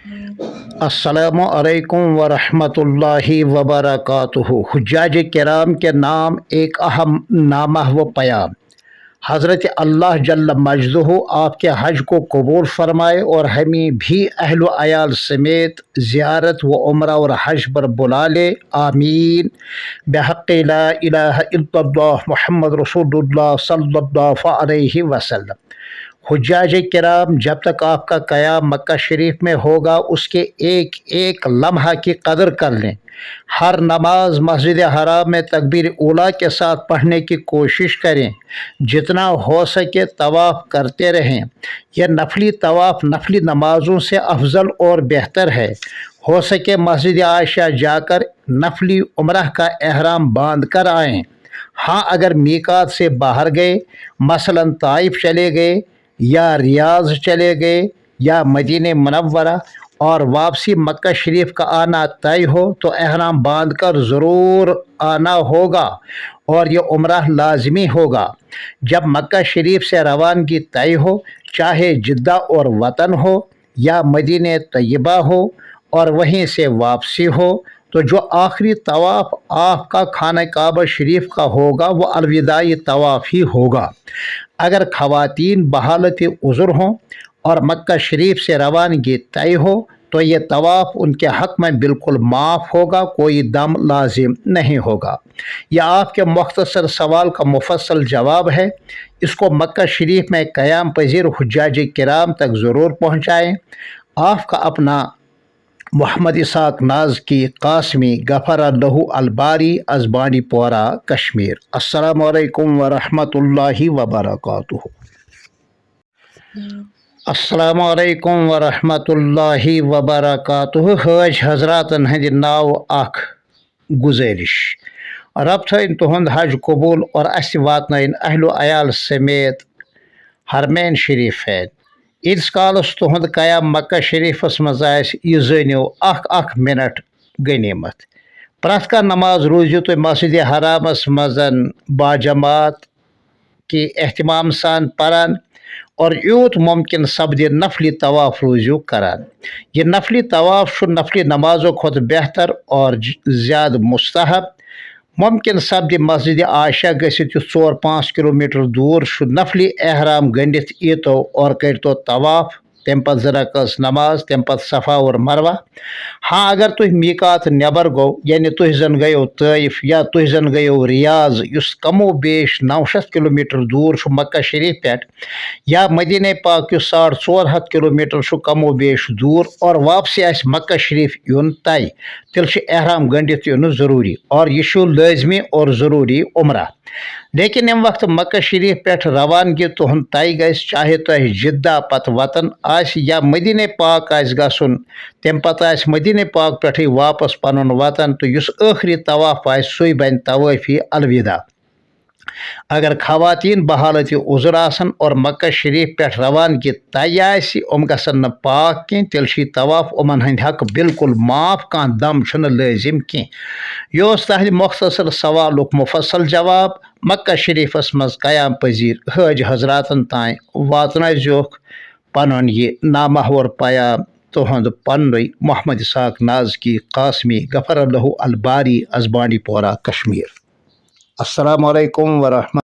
अस्सलामु अलैकुम वरहमतुल्लाहि वबरकातुहु। हुज्जाज किराम के नाम एक अहम नामा व पयाम। हज़रत अल्लाह जल्ल मजदहू आपके हज को कबूल फरमाए और हमें भी अहल व अयाल समेत ज़ियारत व उम्रा और हज पर बुला ले, आमीन। बिहक़्क़ि ला इलाहा इल्लल्लाह मुहम्मद रसूलुल्लाह सल्लल्लाहु अलैहि वसल्लम। हुज्जाज किराम, जब तक आपका क़याम मक्का शरीफ में होगा उसके एक एक लम्हा की कदर कर लें। हर नमाज मस्जिद हराम में तकबीर ऊला के साथ पढ़ने की कोशिश करें। जितना हो सके तवाफ़ करते रहें। यह नफली तवाफ़ नफली नमाज़ों से अफजल और बेहतर है। हो सके मस्जिद आयशा जाकर नफली उम्रह का एहराम बांध कर आएँ। हाँ, अगर मीकात से बाहर गए, मसलन ताइफ चले गए या रियाज चले गए या मदीने मुनव्वरा और वापसी मक्का शरीफ का आना तय हो तो एहराम बांध कर ज़रूर आना होगा और ये उम्रह लाजमी होगा। जब मक्का शरीफ से रवानगी तय हो, चाहे जिद्दा और वतन हो या मदीने तय्यबा हो और वहीं से वापसी हो, तो जो आखिरी तवाफ़ आपका खाना काबा शरीफ का होगा वो अलविदाई तवाफ़ ही होगा। अगर ख़वातीन बहालत उज़्र हों और मक्का शरीफ से रवानगी तय हो तो ये तवाफ़ उनके हक़ में बिल्कुल माफ़ होगा, कोई दम लाजिम नहीं होगा। यह आपके मुख्तसर सवाल का मुफस्सल जवाब है। इसको मक्का शरीफ में क़याम पज़ीर हुज्जाज किराम तक ज़रूर पहुँचाएँ। आपका अपना मोहम्मद इसाक नाज की कासमी गफ़र लहू अलबारी अज़बानी पोरा कश्मीर। अस्सलामु अलैकुम वरहमतुल्लाहि वबरकातुहु। अस्सलामु अलैकुम वरहमतुल्लाहि वबरकातुहु। हज हजरातन हंद नाव अख गुजारिश। रब थन तुहंद हज कबूल और अस वातन अहलो अयाल समेत हरमैन शरीफ है। ईदस कालस तुहंद क़याम मक्का शरीफस मज़ यह ज़ानियो अख मिनट गनीमत। प्रथ कह नमाज रूज़ियो तुम मस्जिद हरामस मज़ बाजमात की एहतमाम सान परान और यूत मुमकिन सपदे नफली तवाफ़ रूज़ियो करान। यह नफली तवाफ़ नफली नमाज़ों खुद बेहतर और ज़्यादा मुस्तहब। मुमकिन सपदे मस्जिद आयशा गसित 4-5 किलोमीटर दूर नफली एहराम गंडित ईतो और करतो तवाफ़, तम पत ज़रकस नमाज, तम पत सफ़ा और मरवा। हाँ, अगर तुह मीकात नबर गो यानी तुह जन गयो ताइफ या तुह जन गयो रियाज युस कमो बेश 900 किलोमीटर दूर मक्का शरीफ पे, या मदीने पाक 450 किलोमीटर कमो बेश दूर और वापसी आस मक्का शरीफ यून तय, तिल एहराम गंडित यून ज़रूरी और यह लाजमी और ज़रूरी उम्रा। लेकिन यम वक्त मक्का शरीफ पे रवानगी तुहद तय गस, चाहे तुह जिद्दा पत वतन आस या मदीने पाक आस गसुन, तम पत आस मदीने पाक पे वापस पनुन वतन, तो युस आखिरी तवाफ़ आस सुई बन तवाफ़ी अलविदा। अगर ख़वातीन बहालत उज़्र आसन और मक्का शरीफ पे रवानगी तय आसि, गसन पाक कह, तिल तवाफ़ उमन हंद हक बिल्कुल माफ़, कह दम लाजिम कह। यह तहद मुख्तसर सवालुक मुफस्सल जवाब। मक्का शरीफस मज़ क़याम पज़ीर हज हजरातन तान वातनोख पनुन ये नामहवर पयाम तुहंद पन्नुई मोहम्मद इसाक नाज की कासमी गफ़र लहू अलबारी अज़बानी पोरा कश्मीर। अस्सलामु अलैकुम वरहमतुल्लाह।